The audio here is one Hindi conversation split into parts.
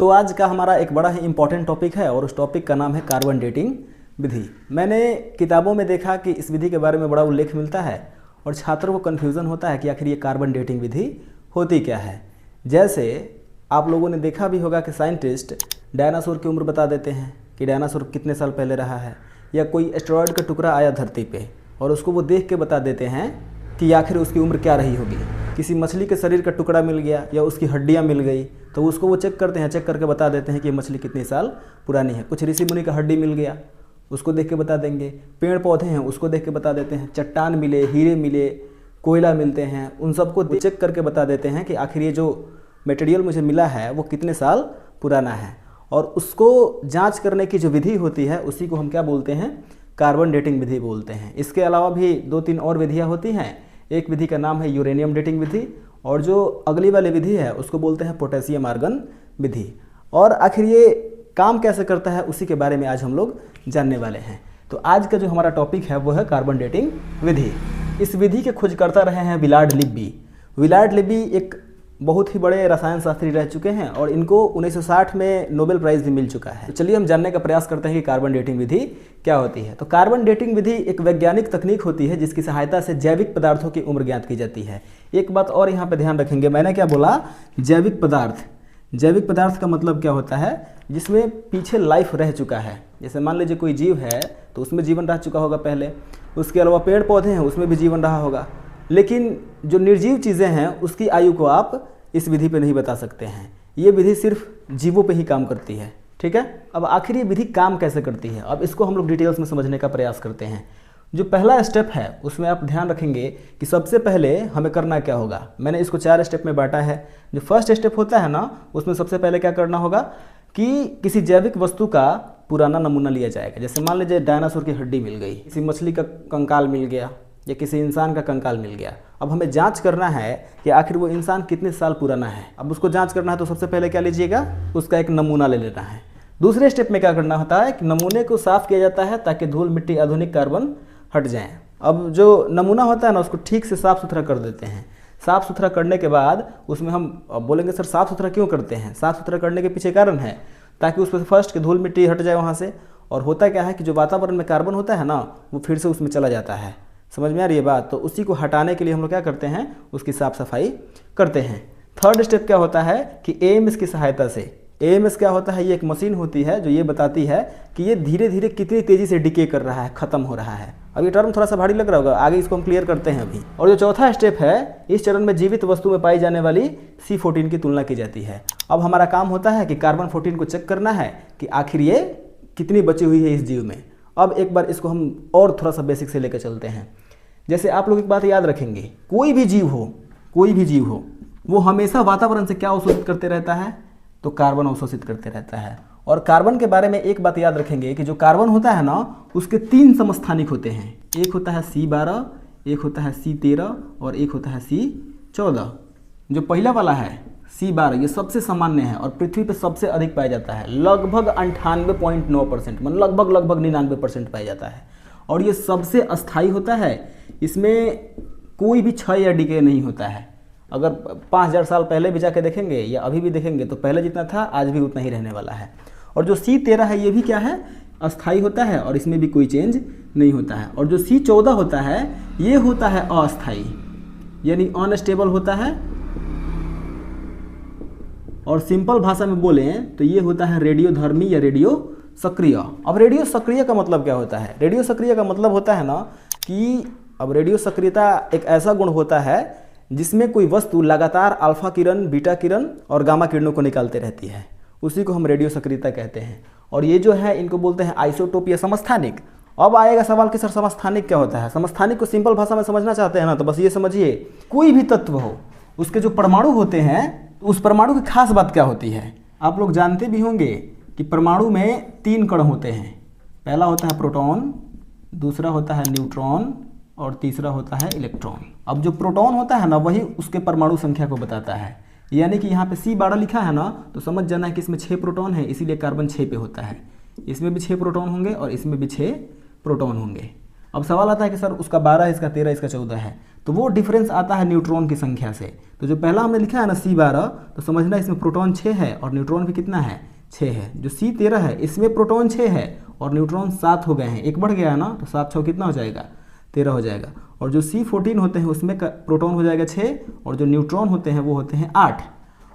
तो आज का हमारा एक बड़ा ही इम्पॉर्टेंट टॉपिक है और उस टॉपिक का नाम है कार्बन डेटिंग विधि। मैंने किताबों में देखा कि इस विधि के बारे में बड़ा उल्लेख मिलता है और छात्रों को कन्फ्यूज़न होता है कि आखिर ये कार्बन डेटिंग विधि होती क्या है। जैसे आप लोगों ने देखा भी होगा कि साइंटिस्ट डायनासोर की उम्र बता देते हैं कि डायनासोर कितने साल पहले रहा है, या कोई एस्टेरॉयड का टुकड़ा आया धरती पे और उसको वो देख के बता देते हैं कि आखिर उसकी उम्र क्या रही होगी। किसी मछली के शरीर का टुकड़ा मिल गया या उसकी हड्डियाँ मिल गई तो उसको वो चेक करते हैं, चेक करके बता देते हैं कि ये मछली कितने साल पुरानी है। कुछ ऋषि मुनि का हड्डी मिल गया, उसको देख के बता देंगे। पेड़ पौधे हैं, उसको देख के बता देते हैं। चट्टान मिले, हीरे मिले, कोयला मिलते हैं, उन सबको चेक करके बता देते हैं कि आखिर ये जो मटेरियल मुझे मिला है वो कितने साल पुराना है। और उसको जांच करने की जो विधि होती है उसी को हम क्या बोलते हैं, कार्बन डेटिंग विधि बोलते हैं। इसके अलावा भी 2-3 और विधियाँ होती हैं। एक विधि का नाम है यूरेनियम डेटिंग विधि और जो अगली वाली विधि है उसको बोलते हैं पोटेशियम आर्गन विधि। और आखिर ये काम कैसे करता है उसी के बारे में आज हम लोग जानने वाले हैं। तो आज का जो हमारा टॉपिक है वो है कार्बन डेटिंग विधि। इस विधि के खोजकर्ता रहे हैं विलार्ड लिब्बी। विलार्ड लिब्बी एक बहुत ही बड़े रसायन शास्त्री रह चुके हैं और इनको 1960 में नोबेल प्राइज़ भी मिल चुका है। तो चलिए हम जानने का प्रयास करते हैं कि कार्बन डेटिंग विधि क्या होती है। तो कार्बन डेटिंग विधि एक वैज्ञानिक तकनीक होती है जिसकी सहायता से जैविक पदार्थों की उम्र ज्ञात की जाती है। एक बात और यहाँ पे ध्यान रखेंगे, मैंने क्या बोला, जैविक पदार्थ। जैविक पदार्थ का मतलब क्या होता है, जिसमें पीछे लाइफ रह चुका है। जैसे मान लीजिए कोई जीव है तो उसमें जीवन रह चुका होगा पहले, उसके अलावा पेड़ पौधे हैं उसमें भी जीवन रहा होगा, लेकिन जो निर्जीव चीज़ें हैं उसकी आयु को आप इस विधि पे नहीं बता सकते हैं। ये विधि सिर्फ जीवों पे ही काम करती है, ठीक है। अब आखिर ये विधि काम कैसे करती है, अब इसको हम लोग डिटेल्स में समझने का प्रयास करते हैं। जो पहला स्टेप है उसमें आप ध्यान रखेंगे कि सबसे पहले हमें करना क्या होगा। मैंने इसको 4 स्टेप में बांटा है। जो फर्स्ट स्टेप होता है ना, उसमें सबसे पहले क्या करना होगा कि किसी जैविक वस्तु का पुराना नमूना लिया जाएगा। जैसे मान लीजिए डायनासोर की हड्डी मिल गई, किसी मछली का कंकाल मिल गया या किसी इंसान का कंकाल मिल गया। अब हमें जांच करना है कि आखिर वो इंसान कितने साल पुराना है। अब उसको जांच करना है तो सबसे पहले क्या लीजिएगा, उसका एक नमूना ले लेना है। दूसरे स्टेप में क्या करना होता है कि नमूने को साफ़ किया जाता है ताकि धूल मिट्टी आधुनिक कार्बन हट जाएँ। अब जो नमूना होता है ना उसको ठीक से साफ़ सुथरा कर देते हैं। साफ़ सुथरा करने के बाद उसमें हम बोलेंगे सर साफ़ सुथरा क्यों करते हैं। साफ़ सुथरा करने के पीछे कारण है ताकि उस पर फर्स्ट की धूल मिट्टी हट जाए वहाँ से। और होता क्या है कि जो वातावरण में कार्बन होता है ना वो फिर से उसमें चला जाता है। समझ में आ रही है बात। तो उसी को हटाने के लिए हम लोग क्या करते हैं, उसकी साफ़ सफाई करते हैं। थर्ड स्टेप क्या होता है कि एएमएस की सहायता से, एएमएस क्या होता है, ये एक मशीन होती है जो ये बताती है कि ये धीरे धीरे कितनी तेज़ी से डिके कर रहा है, ख़त्म हो रहा है। अब ये टर्म थोड़ा सा भारी लग रहा होगा, आगे इसको हम क्लियर करते हैं अभी। और जो चौथा स्टेप है, इस चरण में जीवित वस्तु में पाई जाने वाली C14 की तुलना की जाती है। अब हमारा काम होता है कि कार्बन 14 को चेक करना है कि आखिर ये कितनी बची हुई है इस जीव में। अब एक बार इसको हम और थोड़ा सा बेसिक से लेकर चलते हैं। जैसे आप लोग एक बात याद रखेंगे, कोई भी जीव हो वो हमेशा वातावरण से क्या अवशोषित करते रहता है, तो कार्बन अवशोषित करते रहता है। और कार्बन के बारे में एक बात याद रखेंगे कि जो कार्बन होता है ना उसके 3 समस्थानिक होते हैं। एक होता है C12, एक होता है C13 और एक होता है C14। जो पहला वाला है C12 ये सबसे सामान्य है और पृथ्वी पर सबसे अधिक पाया जाता है, लगभग 98.9%, मतलब लगभग 99% पाया जाता है। और ये सबसे अस्थाई होता है, इसमें कोई भी क्षय या डिके नहीं होता है। अगर 5000 साल पहले भी जाके देखेंगे या अभी भी देखेंगे तो पहले जितना था आज भी उतना ही रहने वाला है। और जो C13 है ये भी क्या है, अस्थाई होता है और इसमें भी कोई चेंज नहीं होता है। और जो C14 होता है ये होता है अस्थाई, यानी अनस्टेबल होता है। और सिंपल भाषा में बोलें तो ये होता है रेडियोधर्मी या रेडियो सक्रिय। अब रेडियो सक्रिय का मतलब क्या होता है, रेडियो सक्रिय का मतलब होता है ना कि अब रेडियो सक्रियता एक ऐसा गुण होता है जिसमें कोई वस्तु लगातार अल्फा किरण, बीटा किरण और गामा किरणों को निकालते रहती है, उसी को हम रेडियो सक्रियता कहते हैं। और ये जो है इनको बोलते हैं आइसोटोप या समस्थानिक। अब आएगा सवाल कि सर समस्थानिक क्या होता है। समस्थानिक को सिंपल भाषा में समझना चाहते हैं ना तो बस ये समझिए, कोई भी तत्व हो उसके जो परमाणु होते हैं उस परमाणु की खास बात क्या होती है। आप लोग जानते भी होंगे कि परमाणु में 3 कण होते हैं। पहला होता है प्रोटॉन, दूसरा होता है न्यूट्रॉन और तीसरा होता है इलेक्ट्रॉन। अब जो प्रोटॉन होता है ना वही उसके परमाणु संख्या को बताता है। यानी कि यहाँ पे C12 लिखा है ना तो समझ जाना है कि इसमें 6 प्रोटॉन है, इसीलिए कार्बन 6 पे होता है। इसमें भी 6 प्रोटॉन होंगे और इसमें भी 6 प्रोटॉन होंगे। अब सवाल आता है कि सर उसका 12, इसका 13, इसका 14 है, तो वो डिफरेंस आता है न्यूट्रॉन की संख्या से। तो जो पहला हमने लिखा है ना C12, तो समझना इसमें प्रोटॉन 6 है और न्यूट्रॉन भी कितना है, 6 है। जो C13 है इसमें प्रोटॉन 6 है और न्यूट्रॉन 7 हो गए हैं, एक बढ़ गया है ना, तो 7 6 कितना हो जाएगा, 13 हो जाएगा। और जो C14 होते हैं उसमें प्रोटॉन हो जाएगा 6 और जो न्यूट्रॉन होते हैं वो होते हैं 8।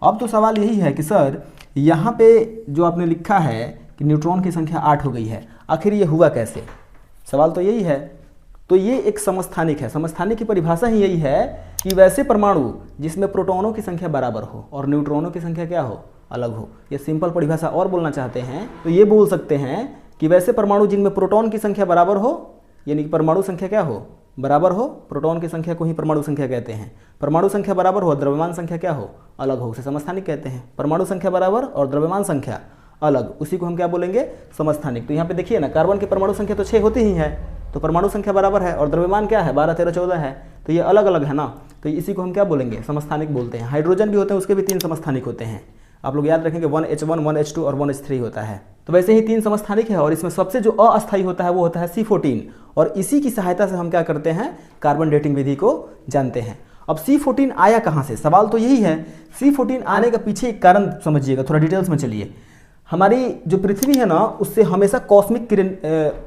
अब तो सवाल यही है कि सर यहाँ पे जो आपने लिखा है कि न्यूट्रॉन की संख्या 8 हो गई है, आखिर ये हुआ कैसे? सवाल तो यही है। तो ये एक समस्थानिक है। समस्थानिक की परिभाषा ही यही है कि वैसे परमाणु जिसमें प्रोटॉनों की संख्या बराबर हो और न्यूट्रॉनों की संख्या क्या हो, अलग हो। ये सिंपल परिभाषा और बोलना चाहते हैं तो ये बोल सकते हैं कि वैसे परमाणु जिनमें प्रोटॉन की संख्या बराबर हो, यानी कि परमाणु संख्या क्या हो, बराबर हो, प्रोटॉन की संख्या को ही परमाणु संख्या कहते हैं। परमाणु संख्या बराबर हो, द्रव्यमान संख्या क्या हो, अलग हो, उसे समस्थानिक कहते हैं। परमाणु संख्या बराबर और द्रव्यमान संख्या अलग, उसी को हम क्या बोलेंगे, समस्थानिक। तो यहाँ पे देखिए ना, कार्बन की परमाणु संख्या तो 6 होती ही है, तो परमाणु संख्या बराबर है और द्रव्यमान क्या है, 12 13 14 है, तो ये अलग अलग है ना, तो इसी को हम क्या बोलेंगे, समस्थानिक बोलते हैं। हाइड्रोजन भी होते हैं, उसके भी 3 समस्थानिक होते हैं, आप लोग याद रखेंगे 1H1 1H2 और 1H3 होता है। तो वैसे ही 3 समस्थानिक है और इसमें सबसे जो अस्थायी होता है वो होता है C14 और इसी की सहायता से हम क्या करते हैं, कार्बन डेटिंग विधि को जानते हैं। अब C14 आया कहाँ से, सवाल तो यही है। C14 आने का पीछे एक कारण समझिएगा, थोड़ा डिटेल्स में चलिए। हमारी जो पृथ्वी है ना, उससे हमेशा कॉस्मिक किरण,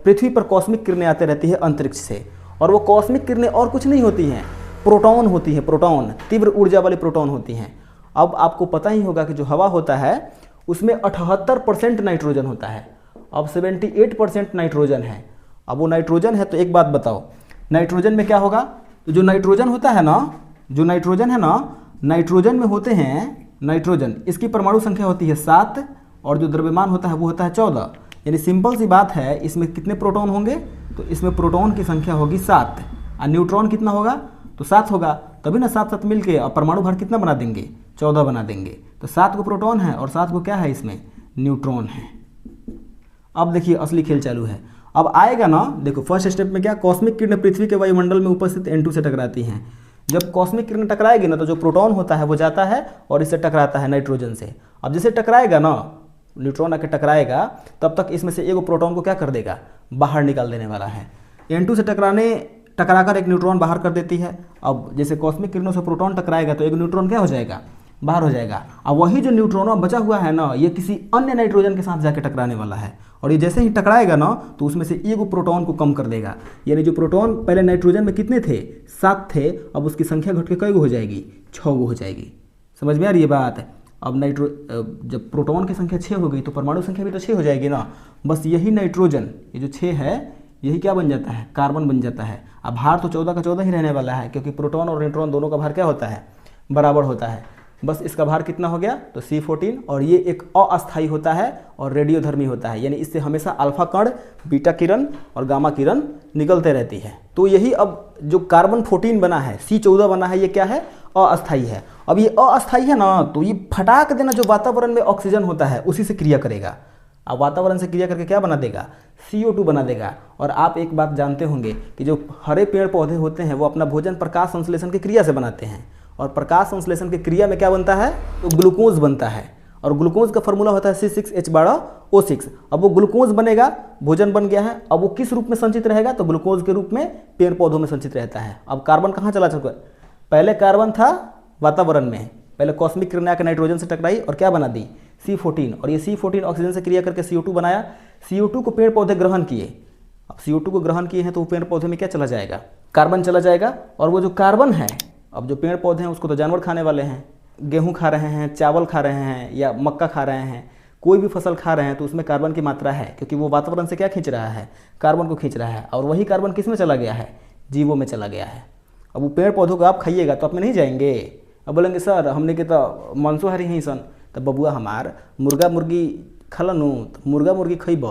पृथ्वी पर कॉस्मिक किरणें आते रहती है अंतरिक्ष से, और वो कॉस्मिक किरणें और कुछ नहीं होती हैं, प्रोटॉन होती हैं, प्रोटॉन, तीव्र ऊर्जा वाली प्रोटॉन होती हैं। अब आपको पता ही होगा कि जो हवा होता है उसमें 78% नाइट्रोजन होता है, अब 78% नाइट्रोजन है। अब वो नाइट्रोजन है तो एक बात बताओ, नाइट्रोजन में क्या होगा, तो जो नाइट्रोजन होता है ना, जो नाइट्रोजन है ना, नाइट्रोजन में होते हैं, नाइट्रोजन इसकी परमाणु संख्या होती है 7 और जो द्रव्यमान होता है वो होता है 14। यानी सिंपल सी बात है, इसमें कितने प्रोटॉन होंगे, तो इसमें प्रोटॉन की संख्या होगी 7 और न्यूट्रॉन कितना होगा, तो 7 होगा, तभी ना 7 7 मिल के और परमाणु भर कितना बना देंगे, 14 बना देंगे। तो 7 को प्रोटॉन है और 7 को क्या है, इसमें न्यूट्रॉन है। अब देखिए असली खेल चालू है। अब आएगा ना, देखो फर्स्ट स्टेप में क्या, कॉस्मिक किरणें पृथ्वी के वायुमंडल में उपस्थित N2 से टकराती हैं। जब कॉस्मिक किरण टकराएगी ना, तो जो प्रोटॉन होता है वो जाता है और इससे टकराता है नाइट्रोजन से। अब जैसे टकराएगा ना, न्यूट्रॉन आके टकराएगा, तब तक इसमें से एक प्रोटॉन को क्या कर देगा, बाहर निकाल देने वाला है। N2 से टकराकर एक न्यूट्रॉन बाहर कर देती है। अब जैसे कॉस्मिक किरणों से प्रोटॉन टकराएगा तो एक न्यूट्रॉन क्या हो जाएगा, बाहर हो जाएगा। अब वही जो न्यूट्रॉन बचा हुआ है ना, ये किसी अन्य नाइट्रोजन के साथ जाके टकराने वाला है और ये जैसे ही टकराएगा ना, तो उसमें से एक प्रोटॉन को कम कर देगा। यानी जो प्रोटॉन पहले नाइट्रोजन में कितने थे, 7 थे, अब उसकी संख्या घट के कई गो हो जाएगी, 6 गो हो जाएगी। समझ में आ रही है बात। अब जब प्रोटॉन की संख्या 6 हो गई तो परमाणु संख्या भी तो 6 हो जाएगी ना। बस यही नाइट्रोजन, ये जो 6 है, यही क्या बन जाता है, कार्बन बन जाता है। अब भार तो 14 का 14 ही रहने वाला है, क्योंकि प्रोटॉन और न्यूट्रॉन दोनों का भार क्या होता है, बराबर होता है। बस इसका भार कितना हो गया, तो C14, और ये एक अस्थायी होता है और रेडियोधर्मी होता है, यानी इससे हमेशा अल्फा कण, बीटा किरण और गामा किरण निकलते रहती है। तो यही अब जो कार्बन 14 बना है, C14 बना है, ये क्या है, अस्थायी है। अब ये अस्थायी है ना, तो ये फटाक देना जो वातावरण में ऑक्सीजन होता है उसी से क्रिया करेगा। अब वातावरण से क्रिया करके क्या बना देगा, CO2 बना देगा। और आप एक बात जानते होंगे कि जो हरे पेड़ पौधे होते हैं वो अपना भोजन प्रकाश संश्लेषण की क्रिया से बनाते हैं, और प्रकाश संश्लेषण की क्रिया में क्या बनता है, तो ग्लूकोज बनता है, और ग्लूकोज का फॉर्मूला होता है C6H12O6। अब वो ग्लूकोज बनेगा, भोजन बन गया है, अब वो किस रूप में संचित रहेगा, तो ग्लूकोज के रूप में पेड़ पौधों में संचित रहता है। अब कार्बन कहाँ चला चुका है, पहले कार्बन था वातावरण में, पहले कॉस्मिक किरण आकर नाइट्रोजन से टकराई और क्या बना दी, C14, और ये C14 ऑक्सीजन से क्रिया करके CO2 बनाया। CO2 को पेड़ पौधे ग्रहण किए। अब CO2 को ग्रहण किए हैं तो वो पेड़ पौधे में क्या चला जाएगा, कार्बन चला जाएगा। और वो जो कार्बन है, अब जो पेड़ पौधे हैं उसको तो जानवर खाने वाले हैं, गेहूँ खा रहे हैं, चावल खा रहे हैं या मक्का खा रहे हैं, कोई भी फसल खा रहे हैं, तो उसमें कार्बन की मात्रा है, क्योंकि वो वातावरण से क्या खींच रहा है, कार्बन को खींच रहा है। और वही कार्बन किस में चला गया है, जीवों में चला गया है। अब वो पेड़ पौधों को आप खाइएगा तो आप में नहीं जाएंगे। अब बोलेंगे सर हमने के तो मांसाहारी ही सन, तो बबुआ हमार मुर्गा मुर्गी खलनु, तो मुर्गा मुर्गी खइब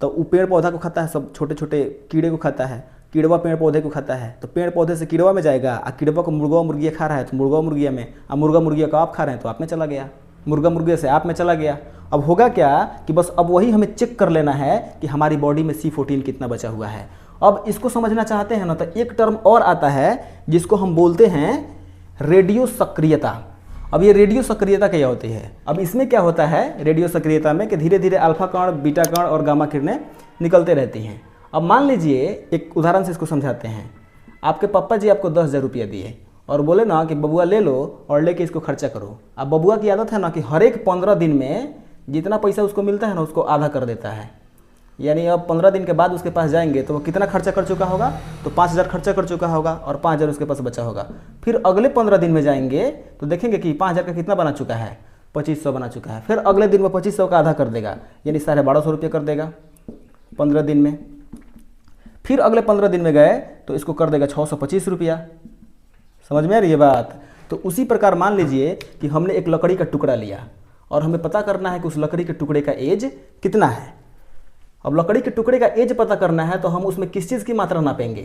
तो वो पेड़ पौधा को खाता है, सब छोटे छोटे कीड़े को खाता है, कीड़वा पेड़ पौधे को खाता है, तो पेड़ पौधे से कीड़वा में जाएगा, आ कीड़वा को मुर्गा मुर्गिया खा रहा है तो मुर्गा मुर्गिया में, अब मुर्गा मुर्गिया को आप खा रहे हैं तो आप में चला गया, मुर्गा मुर्गिया से आप में चला गया। अब होगा क्या कि बस अब वही हमें चेक कर लेना है कि हमारी बॉडी में C14 कितना बचा हुआ है। अब इसको समझना चाहते हैं ना, तो एक टर्म और आता है जिसको हम बोलते हैं रेडियो सक्रियता। अब ये रेडियो सक्रियता क्या होती है, अब इसमें क्या होता है रेडियो सक्रियता में कि धीरे धीरे अल्फा कण, बीटा कण और गामा किरणें निकलते रहती हैं। अब मान लीजिए एक उदाहरण से इसको समझाते हैं। आपके पापा जी आपको 10,000 रुपया दिए और बोले ना कि बबुआ ले लो और लेके इसको खर्चा करो। अब बबुआ की आदत है ना कि हर एक 15 दिन में जितना पैसा उसको मिलता है ना उसको आधा कर देता है। यानी अब 15 दिन के बाद उसके पास जाएंगे तो वो कितना खर्चा कर चुका होगा, तो 5,000 खर्चा कर चुका होगा और 5,000 उसके पास बचा होगा। फिर अगले 15 दिन में जाएंगे तो देखेंगे कि 5,000 का कितना बना चुका है, 2500 बना चुका है। फिर अगले दिन में 2500 का आधा कर देगा, यानी 1250 रुपये कर देगा 15 दिन में। फिर अगले 15 दिन में गए तो इसको कर देगा 625 रुपया। समझ में आ रही है बात? तो उसी प्रकार मान लीजिए कि हमने एक लकड़ी का टुकड़ा लिया और हमें पता करना है कि उस लकड़ी के टुकड़े का एज कितना है। अब लकड़ी के टुकड़े का एज पता करना है तो हम उसमें किस चीज़ की मात्रा नापेंगे,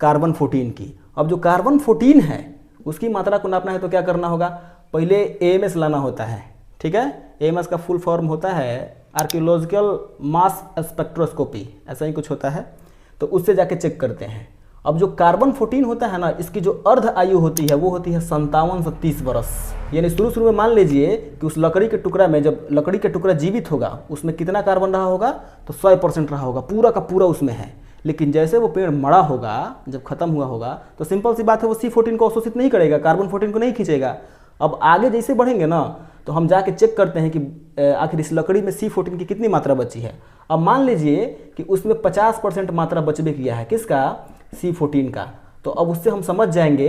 कार्बन 14 की। अब जो कार्बन 14 है उसकी मात्रा को नापना है तो क्या करना होगा, पहले AMS लाना होता है। ठीक है, AMS का फुल फॉर्म होता है आर्कियोलॉजिकल मास स्पेक्ट्रोस्कोपी, ऐसा ही कुछ होता है। तो उससे जाके चेक करते हैं। अब जो कार्बन 14 होता है ना, इसकी जो अर्ध आयु होती है वो होती है 57 से 30 वर्ष। यानी शुरू में मान लीजिए कि उस लकड़ी के टुकड़ा में, जब लकड़ी का टुकड़ा जीवित होगा उसमें कितना कार्बन रहा होगा, तो 100% रहा होगा, पूरा का पूरा उसमें है। लेकिन जैसे वो पेड़ मरा होगा, जब खत्म हुआ होगा, तो सिंपल सी बात है वो C14 को अवशोषित नहीं करेगा, कार्बन 14 को नहीं खींचेगा। अब आगे जैसे बढ़ेंगे ना तो हम जाके चेक करते हैं कि आखिर इस लकड़ी में C14 की कितनी मात्रा बची है। अब मान लीजिए कि उसमें 50% मात्रा बचबे किया है, किसका, C14 का। तो अब उससे हम समझ जाएंगे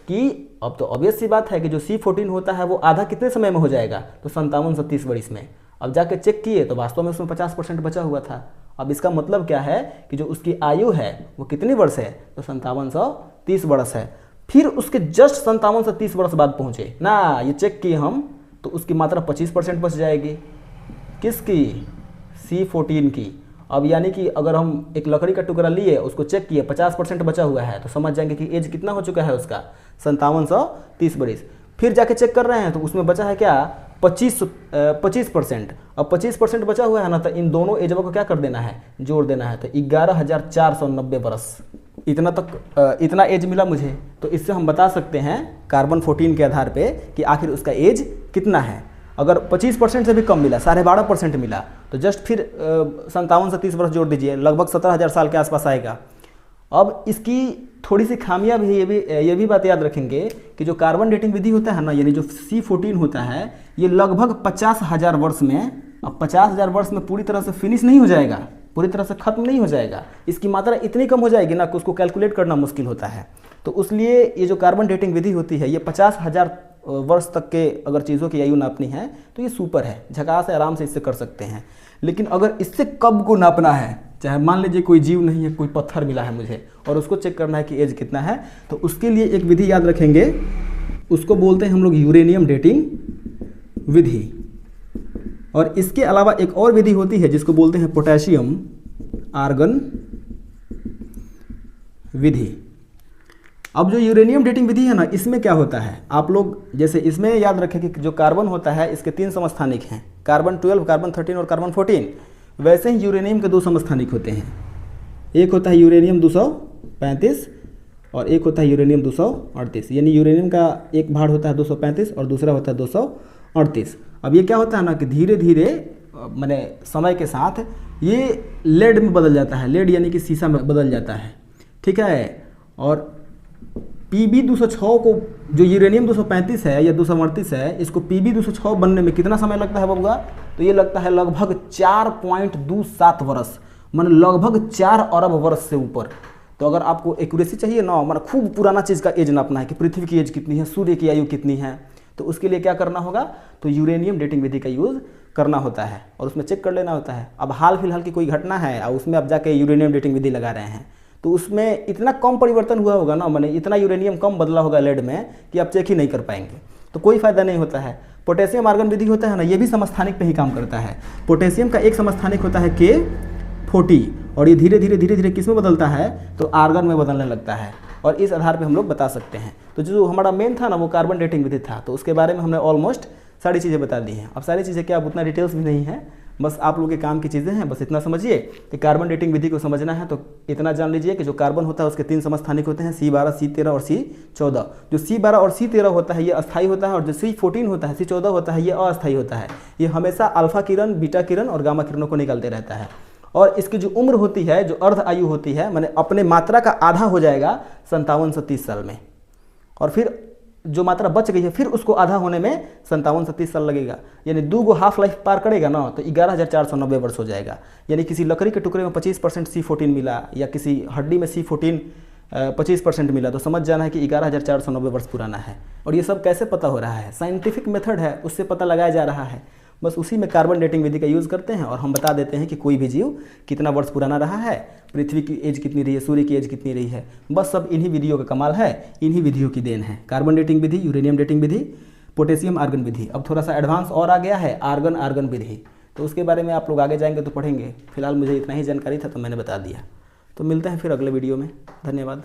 कि अब तो ऑब्वियस सी बात है कि जो C14 होता है वो आधा कितने समय में हो जाएगा, तो 57 से 30 वर्ष में। अब जाके चेक किए तो वास्तव में उसमें 50% बचा हुआ था। अब इसका मतलब क्या है कि जो उसकी आयु है वो कितनी वर्ष है, तो 57 से 30 वर्ष है। फिर उसके जस्ट 57 से 30 वर्ष बाद पहुँचे ना, ये चेक किए हम, तो उसकी मात्रा 25% बच जाएगी। किसकी, C14 की। अब यानी कि अगर हम एक लकड़ी का टुकड़ा लिए, उसको चेक किए, 50% बचा हुआ है, तो समझ जाएंगे कि एज कितना हो चुका है उसका, 57 से 30 वर्ष। फिर जाके चेक कर रहे हैं तो उसमें बचा है क्या, 25%। अब 25% बचा हुआ है ना, तो इन दोनों एजों को क्या कर देना है, जोड़ देना है। तो 11,490 वर्ष, इतना तक इतना एज मिला मुझे। तो इससे हम बता सकते हैं कार्बन 14 के आधार पे कि आखिर उसका एज कितना है। अगर 25% से भी कम मिला, 12.5% मिला, तो जस्ट फिर 57 से 30 वर्ष जोड़ दीजिए, लगभग 17,000 साल के आसपास आएगा। अब इसकी थोड़ी सी खामियां भी ये भी बात याद रखेंगे कि जो कार्बन डेटिंग विधि होता है ना, यानी जो C14 होता है, ये लगभग 50,000 वर्ष में, अब 50,000 वर्ष में पूरी तरह से फिनिश नहीं हो जाएगा, पूरी तरह से खत्म नहीं हो जाएगा। इसकी मात्रा इतनी कम हो जाएगी ना कि उसको कैलकुलेट करना मुश्किल होता है। तो इसलिए ये जो कार्बन डेटिंग विधि होती है, ये 50,000 वर्ष तक के अगर चीज़ों की आयु नापनी है तो ये सुपर है, झकास है, आराम से इससे कर सकते हैं। लेकिन अगर इससे कब को नापना है, चाहे मान लीजिए कोई जीव नहीं है, कोई पत्थर मिला है मुझे और उसको चेक करना है कि एज कितना है, तो उसके लिए एक विधि याद रखेंगे, उसको बोलते हैं हम लोग यूरेनियम डेटिंग विधि। और इसके अलावा एक और विधि होती है जिसको बोलते हैं पोटेशियम आर्गन विधि। अब जो यूरेनियम डेटिंग विधि है ना, इसमें क्या होता है, आप लोग जैसे इसमें याद रखें कि जो कार्बन होता है इसके 3 समस्थानिक हैं, कार्बन 12, कार्बन 13 और कार्बन 14। वैसे ही यूरेनियम के 2 समस्थानिक होते हैं, एक होता है यूरेनियम 235 और एक होता है यूरेनियम 238। यानी यूरेनियम का एक भाग होता है 235 और दूसरा होता है 238। अब ये क्या होता है ना कि धीरे धीरे माने समय के साथ ये लेड में बदल जाता है, लेड यानी कि शीशा में बदल जाता है। ठीक है, और Pb206 को, जो यूरेनियम 235 है या 238 है, इसको Pb206 बनने में कितना समय लगता है बबुआ, तो ये लगता है लगभग 4.27 वर्ष, मान लगभग 4 अरब वर्ष से ऊपर। तो अगर आपको एक्यूरेसी चाहिए ना, मान खूब पुराना चीज़ का एज नापना है कि पृथ्वी की एज कितनी है, सूर्य की आयु कितनी है, तो उसके लिए क्या करना होगा, तो यूरेनियम डेटिंग विधि का यूज़ करना होता है और उसमें चेक कर लेना होता है। अब हाल फिलहाल की कोई घटना है और उसमें आप जाके यूरेनियम डेटिंग विधि लगा रहे हैं, तो उसमें इतना कम परिवर्तन हुआ होगा ना, माने इतना यूरेनियम कम बदला होगा लेड में कि आप चेक ही नहीं कर पाएंगे, तो कोई फायदा नहीं होता है। पोटेशियम आर्गन विधि होता है ना, ये भी समस्थानिक पे ही काम करता है। पोटेशियम का एक समस्थानिक होता है K40 और ये धीरे धीरे किस में बदलता है, तो आर्गन में बदलने लगता है। और इस आधार पे हम लोग बता सकते हैं। तो जो हमारा मेन था ना वो कार्बन डेटिंग विधि था, तो उसके बारे में हमने ऑलमोस्ट सारी चीज़ें बता दी हैं। अब सारी चीज़ें क्या, अब उतना डिटेल्स भी नहीं है, बस आप लोगों के काम की चीज़ें हैं। बस इतना समझिए कि कार्बन डेटिंग विधि को समझना है तो इतना जान लीजिए कि जो कार्बन होता है उसके 3 समस्थानिक होते हैं, C12, C13 और C14। जो C12 और C13 होता है ये अस्थायी होता है और जो C14 होता है, C14 होता है, ये अस्थायी होता है। ये हमेशा अल्फा किरण, बीटा किरण और गामा किरणों को निकालते रहता है। और इसकी जो उम्र होती है, जो अर्ध आयु होती है, माने अपने मात्रा का आधा हो जाएगा 57 से 30 साल में, और फिर जो मात्रा बच गई है फिर उसको आधा होने में 57 से 30 साल लगेगा। यानी 2 गो हाफ लाइफ पार करेगा ना तो 11,490 वर्ष हो जाएगा। यानी किसी लकड़ी के टुकड़े में 25% C14 मिला या किसी हड्डी में C14 25% मिला तो समझ जाना है कि 11,490 वर्ष पुराना है। और ये सब कैसे पता हो रहा है? साइंटिफिक मेथड है, उससे पता लगाया जा रहा है। बस उसी में कार्बन डेटिंग विधि का यूज़ करते हैं और हम बता देते हैं कि कोई भी जीव कितना वर्ष पुराना रहा है, पृथ्वी की एज कितनी रही है, सूर्य की एज कितनी रही है। बस सब इन्हीं विधियों का कमाल है, इन्हीं विधियों की देन है। कार्बन डेटिंग विधि, यूरेनियम डेटिंग विधि, पोटेशियम आर्गन विधि। अब थोड़ा सा एडवांस और आ गया है, आर्गन विधि, तो उसके बारे में आप लोग आगे जाएंगे तो पढ़ेंगे। फिलहाल मुझे इतना ही जानकारी था तो मैंने बता दिया। तो मिलते हैं फिर अगले वीडियो में। धन्यवाद।